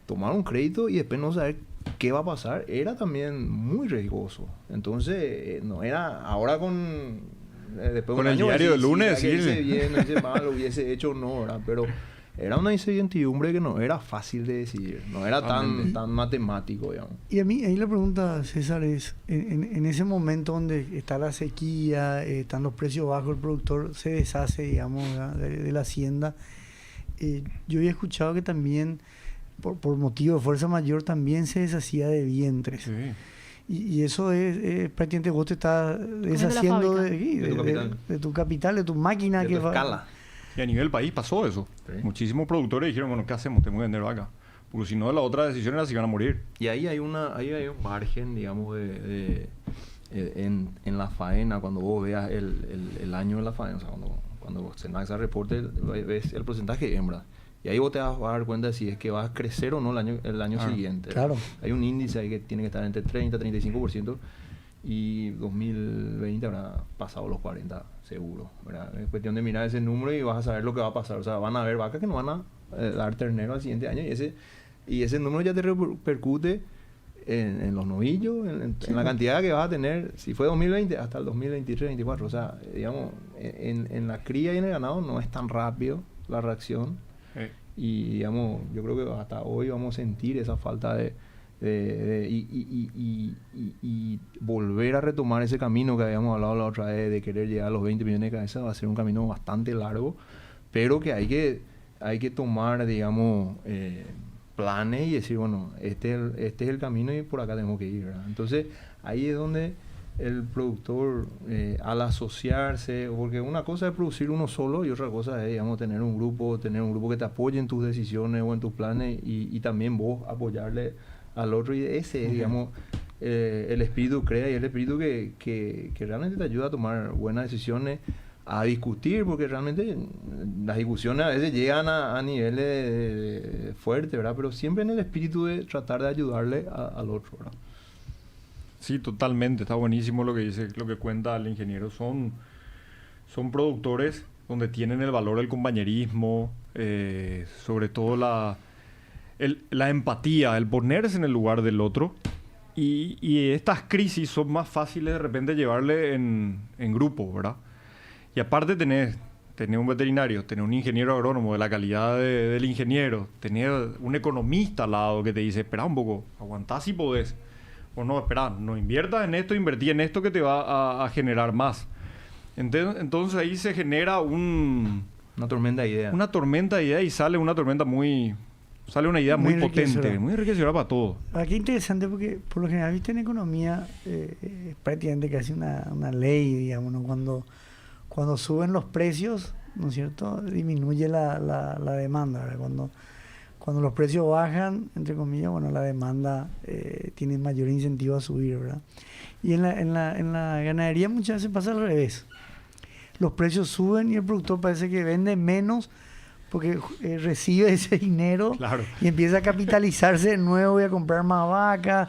tomar un crédito y después no saber qué va a pasar era también muy riesgoso. Entonces, no era... Ahora después con el diario del lunes, sí. Hice bien, no hice mal, lo hubiese hecho no, ¿verdad? Pero era una incertidumbre que no era fácil de decidir. No era tan matemático, digamos. Y a mí, ahí la pregunta, César, es, en ese momento donde está la sequía, están los precios bajos, el productor se deshace, digamos, de la hacienda. Yo había escuchado que también, por motivo de fuerza mayor, también se deshacía de vientres. Sí. Y eso es prácticamente vos te estás deshaciendo de tu capital, de tu máquina. De tu escala. Y a nivel país pasó eso. Sí. Muchísimos productores dijeron, bueno, ¿qué hacemos? Tenemos que vender vaca. Porque si no, la otra decisión era si van a morir. Y ahí hay un margen, digamos, en la faena, cuando vos veas el año de la faena, o sea, cuando Senac reporte, ves el porcentaje de hembra. Y ahí vos te vas a dar cuenta de si es que va a crecer o no el año siguiente. Claro. Hay un índice ahí que tiene que estar entre 30 y 35%. Y 2020 habrá pasado los 40 seguro, ¿verdad? Es cuestión de mirar ese número y vas a saber lo que va a pasar. O sea, van a haber vacas que no van a dar ternero al siguiente año y ese número ya te repercute en los novillos, en la cantidad que vas a tener, si fue 2020 hasta el 2023, 2024. O sea, digamos, en la cría y en el ganado no es tan rápido la reacción. Y digamos, yo creo que hasta hoy vamos a sentir esa falta y volver a retomar ese camino que habíamos hablado la otra vez de querer llegar a los 20 millones de cabezas. Va a ser un camino bastante largo, pero que hay que hay que tomar, digamos, planes y decir, bueno, este es el camino y por acá tenemos que ir, ¿verdad? Entonces, ahí es donde el productor, al asociarse, porque una cosa es producir uno solo y otra cosa es, digamos, tener un grupo que te apoye en tus decisiones o en tus planes y también vos apoyarle al otro, y ese es, digamos, el espíritu crea y el espíritu que realmente te ayuda a tomar buenas decisiones, a discutir, porque realmente las discusiones a veces llegan a niveles fuertes, ¿verdad? Pero siempre en el espíritu de tratar de ayudarle al otro, ¿verdad? Sí, totalmente. Está buenísimo lo que dice, lo que cuenta el ingeniero. Son productores donde tienen el valor del compañerismo, sobre todo la empatía, el ponerse en el lugar del otro. Y estas crisis son más fáciles de repente llevarle en grupo, ¿verdad? Y aparte tenés un veterinario, tenés un ingeniero agrónomo de la calidad del ingeniero, tenés un economista al lado que te dice, espera un poco, aguantá si podés. O no, espera, no inviertas en esto, invertí en esto que te va a generar más. Entonces ahí se genera una tormenta de ideas. Una tormenta de ideas y sale una idea muy potente, muy enriquecedora para todos. Qué interesante, porque por lo general, viste, en economía es prácticamente casi una ley, digamos, ¿no? Cuando suben los precios, ¿no es cierto?, disminuye la demanda, ¿verdad? Cuando los precios bajan, entre comillas, bueno, la demanda tiene mayor incentivo a subir, ¿verdad? Y en la ganadería muchas veces pasa al revés. Los precios suben y el productor parece que vende menos porque recibe ese dinero, claro, y empieza a capitalizarse de nuevo, voy a comprar más vacas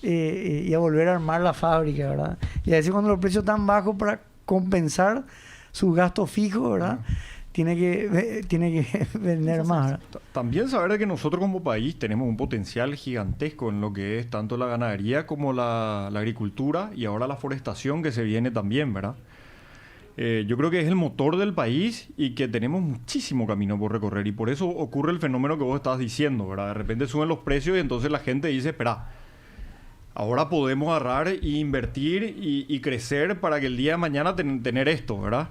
y a volver a armar la fábrica, ¿verdad? Y a veces cuando los precios están bajos, para compensar sus gastos fijos, ¿verdad?, tiene que vender más, ¿verdad? También saber que nosotros como país tenemos un potencial gigantesco en lo que es tanto la ganadería como la agricultura y ahora la forestación que se viene también, ¿verdad? Yo creo que es el motor del país y que tenemos muchísimo camino por recorrer, y por eso ocurre el fenómeno que vos estabas diciendo, ¿verdad? De repente suben los precios y entonces la gente dice, espera, ahora podemos agarrar e invertir y crecer para que el día de mañana tener esto, ¿verdad?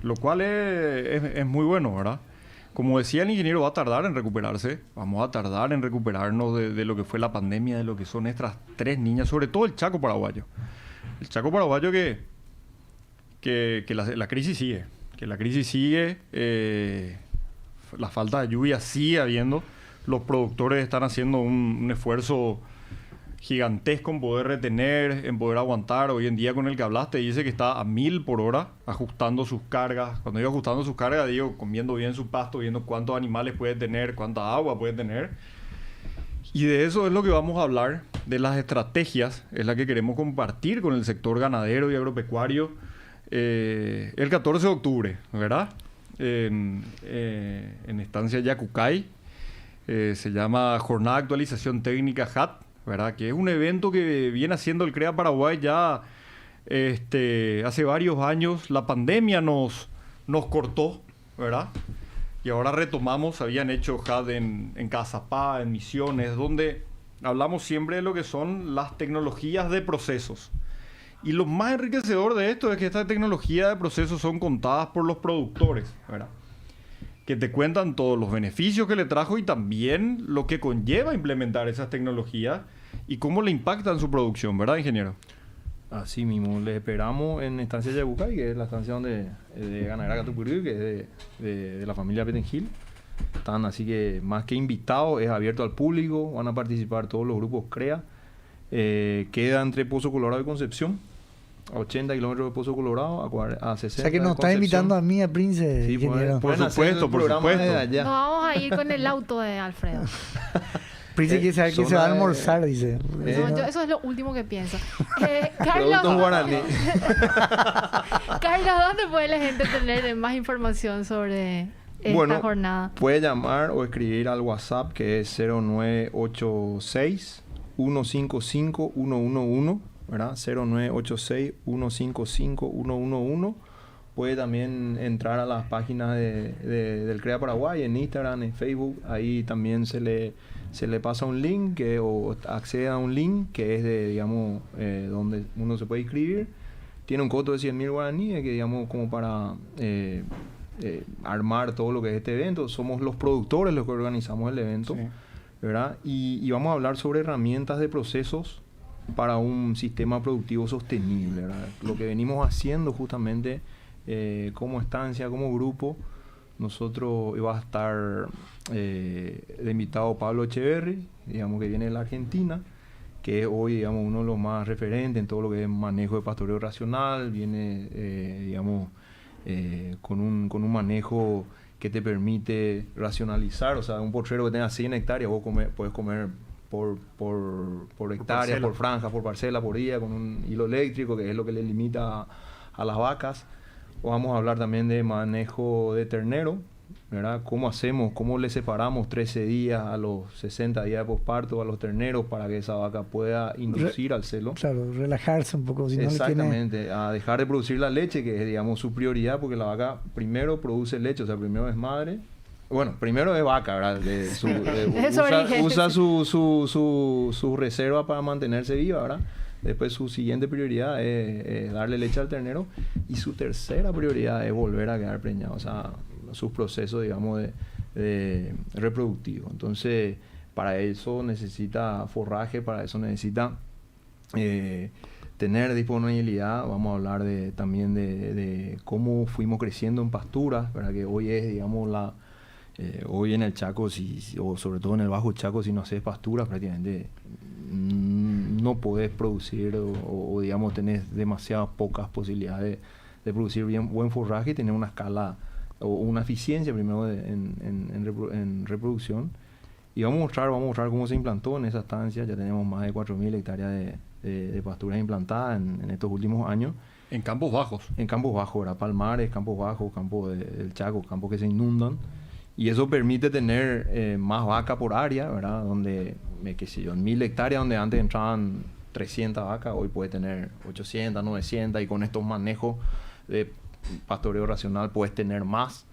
Lo cual es muy bueno, ¿verdad? Como decía el ingeniero, va a tardar en recuperarse. Vamos a tardar en recuperarnos de lo que fue la pandemia, de lo que son nuestras 3 niñas, sobre todo el Chaco paraguayo. El Chaco paraguayo que la crisis sigue. Que la crisis sigue, la falta de lluvia sigue habiendo. Los productores están haciendo un esfuerzo gigantesco en poder retener, en poder aguantar. Hoy en día, con el que hablaste, dice que está a 1000 por hora ajustando sus cargas. Cuando digo ajustando sus cargas, digo comiendo bien su pasto, viendo cuántos animales puede tener, cuánta agua puede tener. Y de eso es lo que vamos a hablar, de las estrategias, es la que queremos compartir con el sector ganadero y agropecuario el 14 de octubre, ¿verdad? En Estancia Yacucay. Se llama Jornada de Actualización Técnica HAT, ¿verdad? Que es un evento que viene haciendo el CREA Paraguay ya hace varios años. La pandemia nos cortó, ¿verdad? Y ahora retomamos. Habían hecho HAT en Cazapá, en Misiones, donde hablamos siempre de lo que son las tecnologías de procesos. Y lo más enriquecedor de esto es que estas tecnologías de procesos son contadas por los productores, ¿verdad? Que te cuentan todos los beneficios que le trajo y también lo que conlleva implementar esas tecnologías y cómo le impactan su producción, ¿verdad, ingeniero? Así mismo, les esperamos en Estancia Yacucay, que es la estancia de Ganadera Catupurí, que es de la familia Petengil. Están así que más que invitados, es abierto al público, van a participar todos los grupos CREA. Queda entre Pozo Colorado y Concepción, a 80 kilómetros de Pozo Colorado, a 60. O sea que nos está invitando a mí, a Prince. Sí, por supuesto. Nos vamos a ir con el auto de Alfredo. Prince quiere saber que se va a almorzar, dice. Eso es lo último que pienso. Carlos, ¿dónde puede la gente tener más información sobre esta jornada? Puede llamar o escribir al WhatsApp, que es 0986 155 111, ¿verdad? 0986 155 111. Puede también entrar a las páginas del CREA Paraguay, en Instagram, en Facebook. Ahí también se le pasa un link o accede a un link que es digamos, donde uno se puede inscribir. Tiene un costo de 100.000 guaraníes, que digamos como para armar todo lo que es este evento. Somos los productores los que organizamos el evento, Sí. ¿verdad? Y vamos a hablar sobre herramientas de procesos para un sistema productivo sostenible, ¿verdad? Lo que venimos haciendo justamente como estancia, como grupo. Nosotros iba a estar de invitado Pablo Echeverry, digamos, que viene de la Argentina, que es hoy, digamos, uno de los más referentes en todo lo que es manejo de pastoreo racional. Viene, digamos, con un manejo que te permite racionalizar. O sea, un potrero que tenga 100 hectáreas, vos puedes comer por hectárea, parcela. por franja, por parcela, por día, con un hilo eléctrico, que es lo que le limita a las vacas. Vamos a hablar también de manejo de ternero, ¿verdad? ¿Cómo le separamos 13 días a los 60 días de posparto a los terneros para que esa vaca pueda inducir al celo? Claro, relajarse un poco. Si no le tiene... Exactamente, a dejar de producir la leche, que es, digamos, su prioridad, porque la vaca primero produce leche, o sea, primero es madre. Bueno, primero es vaca, ¿verdad? Usa su reserva para mantenerse viva, ¿verdad? Después su siguiente prioridad es darle leche al ternero. Y su tercera prioridad es volver a quedar preñado. O sea, sus procesos, digamos, de reproductivos. Entonces, para eso necesita forraje, para eso necesita tener disponibilidad. Vamos a hablar también de cómo fuimos creciendo en pasturas, ¿verdad? Que hoy es, digamos, hoy en el Chaco, o sobre todo en el Bajo Chaco, si no haces pasturas, prácticamente no podés producir o digamos, tenés demasiadas pocas posibilidades de producir buen forraje y tener una escala o una eficiencia primero en reproducción. Y vamos a mostrar cómo se implantó en esa estancia. Ya tenemos más de 4.000 hectáreas de pasturas implantadas en estos últimos años. En campos bajos. En campos bajos, ¿verdad? Palmares, campos bajos, campos del Chaco, campos que se inundan. Y eso permite tener más vaca por área, ¿verdad? Donde, qué sé yo, en 1.000 hectáreas donde antes entraban 300 vacas, hoy puede tener 800, 900, y con estos manejos de pastoreo racional puedes tener más.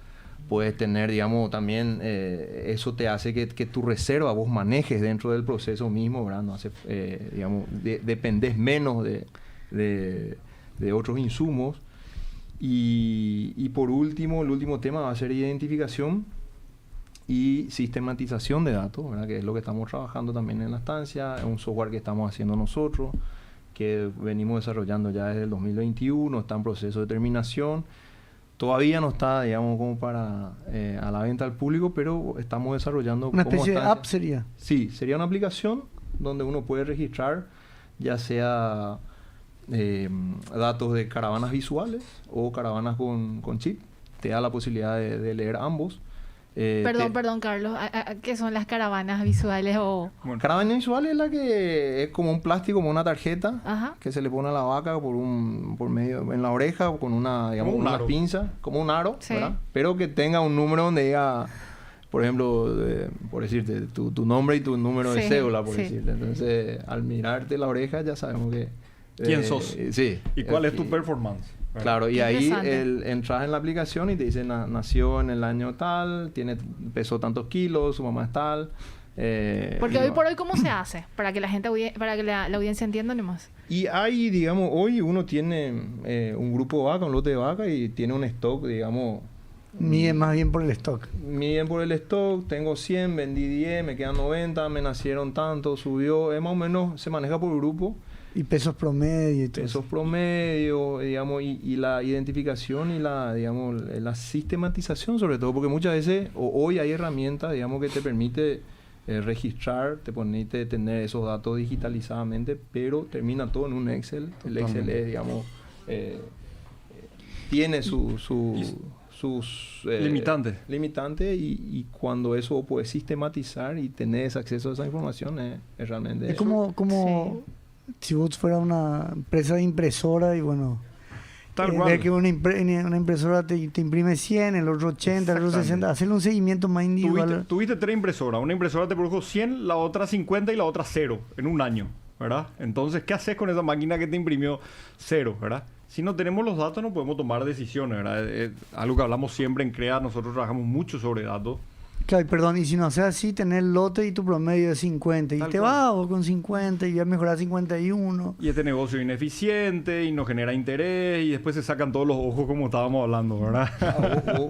Puedes tener, digamos, también eso te hace que tu reserva vos manejes dentro del proceso mismo, ¿verdad? No hace, digamos, dependés menos de otros insumos. Y por último, el último tema va a ser identificación y sistematización de datos, ¿verdad? Que es lo que estamos trabajando también en la estancia. Es un software que estamos haciendo nosotros, que venimos desarrollando ya desde el 2021, está en proceso de terminación. Todavía no está, digamos, como para a la venta al público, pero estamos desarrollando... ¿Una especie de app sería? Sí, sería una aplicación donde uno puede registrar ya sea datos de caravanas visuales o caravanas con chip. Te da la posibilidad de leer ambos. Perdón, Carlos. ¿Qué son las caravanas visuales o...? Bueno, caravana visual es la que es como un plástico, como una tarjeta, Ajá. que se le pone a la vaca por medio en la oreja con una, digamos, Como un una aro. pinza, como un aro, Sí. ¿verdad? Pero que tenga un número donde diga, por ejemplo, por decirte, tu nombre y tu número de Sí, cédula, por sí. decirte. Entonces, al mirarte la oreja ya sabemos que... ¿Quién sos? Sí. ¿Y cuál es tu performance? ¿Verdad? Claro, y Qué ahí interesante. entras en la aplicación y te dice nació en el año tal, pesó tantos kilos, su mamá es tal. Porque hoy por hoy, ¿cómo se hace? Para que la gente para que la audiencia entienda nomás. Y hay, digamos, hoy uno tiene un grupo de vaca, un lote de vaca y tiene un stock, digamos... Mide más bien por el stock. Miden por el stock, tengo 100, vendí 10, me quedan 90, me nacieron tanto, subió, más o menos se maneja por grupo. Y pesos promedio y todo Pesos eso. promedio, digamos, y la identificación y digamos, la sistematización sobre todo, porque muchas veces, hoy hay herramientas, digamos, que te permite registrar, te permite tener esos datos digitalizadamente, pero termina todo en un Excel. El Excel es, digamos, tiene sus limitantes y cuando eso puedes sistematizar y tenés acceso a esa información es realmente... Es como si vos fuera una empresa de impresora y bueno... Tal cual. Ver que una impresora te imprime 100, el otro 80, el otro 60. Hacerle un seguimiento más individual. Tuviste 3 impresoras. Una impresora te produjo 100, la otra 50 y la otra 0 en un año, ¿verdad? Entonces, ¿qué haces con esa máquina que te imprimió 0, ¿verdad? Si no tenemos los datos no podemos tomar decisiones, ¿verdad? Es algo que hablamos siempre en CREA. Nosotros trabajamos mucho sobre datos. Claro, perdón, y si no haces así, tenés el lote y tu promedio es 50. Y Tal te cual. vas vos con 50 y ya mejorar 51. Y este negocio es ineficiente y no genera interés y después se sacan todos los ojos como estábamos hablando, ¿verdad?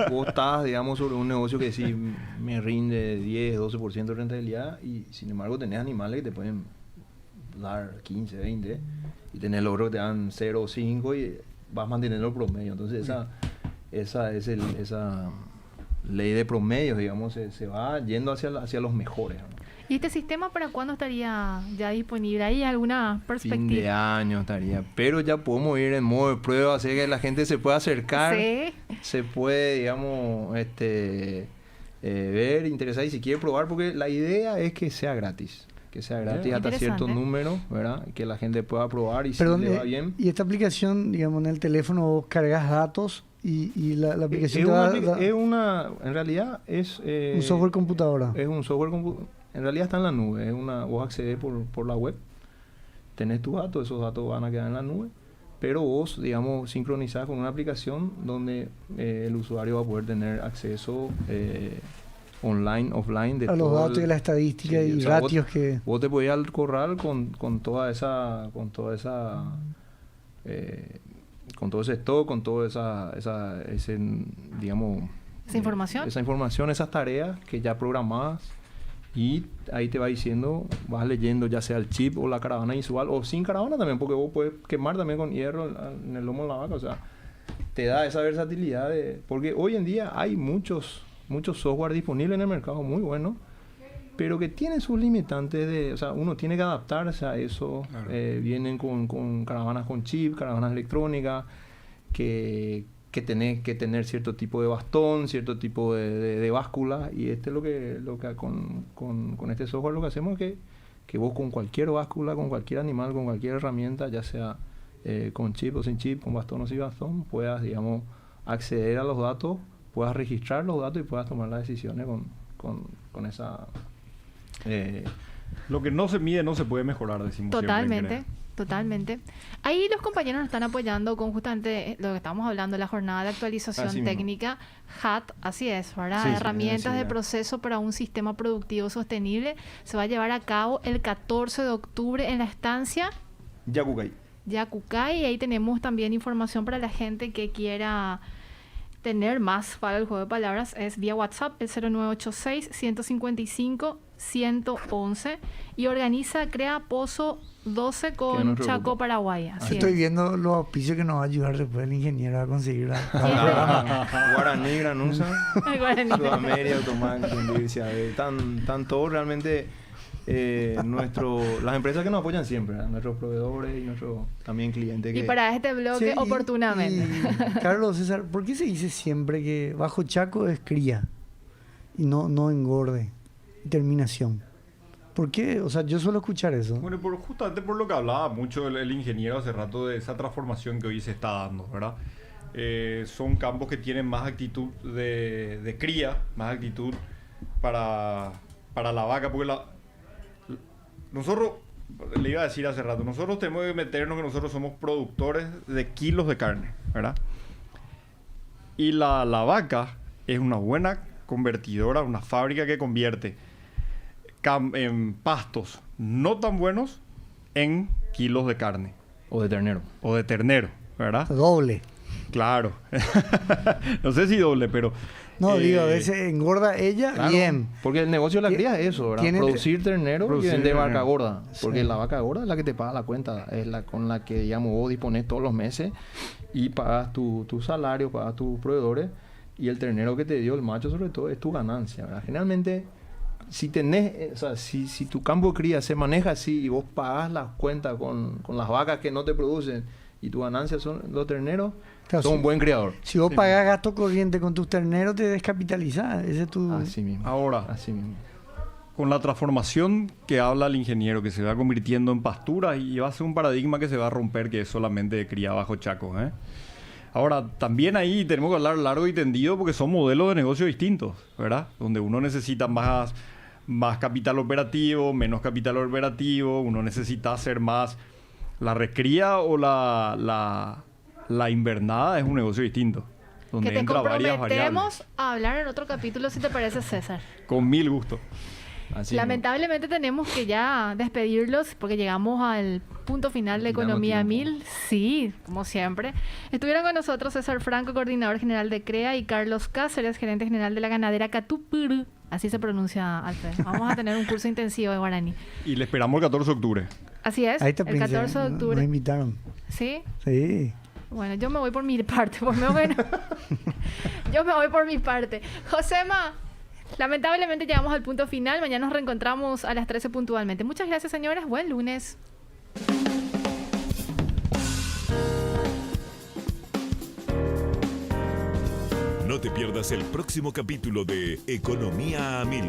Vos estás, digamos, sobre un negocio que sí me rinde 10, 12% de rentabilidad y sin embargo tenés animales que te pueden dar 15, 20 y tenés logros que te dan 0 o 5 y vas manteniendo el promedio. Entonces esa ley de promedios, digamos, se va yendo hacia los mejores, ¿no? ¿Y este sistema para cuándo estaría ya disponible? ¿Hay alguna Fin de perspectiva? año estaría, pero ya podemos ir en modo de prueba, así que la gente se puede acercar, Sí. se puede, digamos, ver, interesar y si quiere probar, porque la idea es que sea gratis hasta Interesante. cierto número, ¿verdad? Que la gente pueda probar y Perdón, si le va bien. y esta aplicación, digamos, en el teléfono vos cargas datos y la aplicación te En realidad es un software computadora. Es un software en realidad está en la nube, vos accedes por la web, tenés tus datos, esos datos van a quedar en la nube, pero vos, digamos, sincronizás con una aplicación donde el usuario va a poder tener acceso online, offline, de A los todo datos y las estadísticas sí, y o sea, ratios que... Vos te podés ir al corral con todo ese stock, con todo digamos... ¿Esa información? Esa información, esas tareas que ya programadas y ahí te va diciendo, vas leyendo ya sea el chip o la caravana visual o sin caravana también, porque vos puedes quemar también con hierro en el lomo de la vaca, o sea, te da esa versatilidad porque hoy en día hay muchos software disponibles en el mercado muy buenos, pero que tienen sus limitantes o sea, uno tiene que adaptarse a eso. Claro. Vienen con caravanas con chip, caravanas electrónicas, que tenés que tener cierto tipo de bastón, cierto tipo de báscula, y este es lo que con este software lo que hacemos es que vos con cualquier báscula, con cualquier animal, con cualquier herramienta, ya sea con chip o sin chip, con bastón o sin bastón, puedas, digamos, acceder a los datos, puedas registrar los datos y puedas tomar las decisiones con esa... Lo que no se mide no se puede mejorar, decimos siempre. Totalmente. Ahí los compañeros nos están apoyando con justamente lo que estamos hablando, la jornada de actualización Así mismo. técnica HAT, así es, ¿verdad? Sí, sí, Herramientas sí, de ya. proceso para un sistema productivo sostenible. Se va a llevar a cabo el 14 de octubre en la estancia Yacucay. Yacucay, y ahí tenemos también información para la gente que quiera tener más para el juego de palabras. Es vía WhatsApp, el 0986-155-111, y organiza Crea Pozo 12 Que no con nos Chaco, preocupa. Paraguay. Así Estoy es. viendo los auspicios que nos va a ayudar después el ingeniero a conseguir Guaraní, Granusa, El guaraní. Sudamérica, Automán, están todos realmente las empresas que nos apoyan siempre, ¿verdad? Nuestros proveedores y nuestros también clientes. Y para este bloque, Sí, oportunamente. y, Carlos, César, ¿por qué se dice siempre que bajo Chaco es cría y no engorde y terminación? ¿Por qué? O sea, yo suelo escuchar eso. Bueno, justamente por lo que hablaba mucho el ingeniero hace rato de esa transformación que hoy se está dando, ¿verdad? Son campos que tienen más actitud de cría, más actitud para la vaca, porque nosotros, le iba a decir hace rato, nosotros tenemos que meternos que nosotros somos productores de kilos de carne, ¿verdad? Y la vaca es una buena convertidora, una fábrica que convierte en pastos no tan buenos en kilos de carne O de ternero. o de ternero, ¿verdad? Doble. Claro. No sé si doble, pero... No, digo, a veces engorda ella, Claro, bien. porque el negocio de la Tie- cría es eso, ¿verdad? tiene- Producir ternero Producir y vender vaca ternero. gorda. Porque Sí. la vaca gorda es la que te paga la cuenta, es la con la que, digamos, vos disponés todos los meses y pagas tu salario, pagas tus proveedores, y el ternero que te dio el macho, sobre todo, es tu ganancia, ¿verdad? Generalmente, si tenés, o sea, si tu campo de cría se maneja así y vos pagas las cuentas con las vacas que no te producen y tu ganancia son los terneros, Claro, sos sí. un buen criador. Si vos pagás gasto corriente con tus terneros, te descapitalizás. Ese es tu... Así mismo. Ahora, Así mismo. con la transformación que habla el ingeniero, que se va convirtiendo en pastura y va a ser un paradigma que se va a romper, que es solamente de cría bajo Chaco, ¿eh? Ahora, también ahí tenemos que hablar largo y tendido porque son modelos de negocio distintos, ¿verdad? Donde uno necesita más capital operativo, menos capital operativo, uno necesita hacer más la recría o la invernada, es un negocio distinto. donde Que te entra varias variables. comprometemos a hablar en otro capítulo, si te parece, César. Con mil gusto. Así Lamentablemente tenemos que ya despedirlos porque llegamos al punto final de Damos Economía tiempo. 1000. Sí, como siempre. Estuvieron con nosotros César Franco, coordinador general de CREA, y Carlos Cáceres, gerente general de la ganadera Catupuru. Así se pronuncia, Alfred. Vamos a tener un curso intensivo de guaraní. Y le esperamos el 14 de octubre. Así es, Ahí está, el 14 de Nos octubre. invitaron. ¿Sí? Sí. Bueno, yo me voy por mi parte. Yo me voy por mi parte. Josema, lamentablemente llegamos al punto final. Mañana nos reencontramos a las 13 puntualmente. Muchas gracias, señores. Buen lunes. No te pierdas el próximo capítulo de Economía a 1000.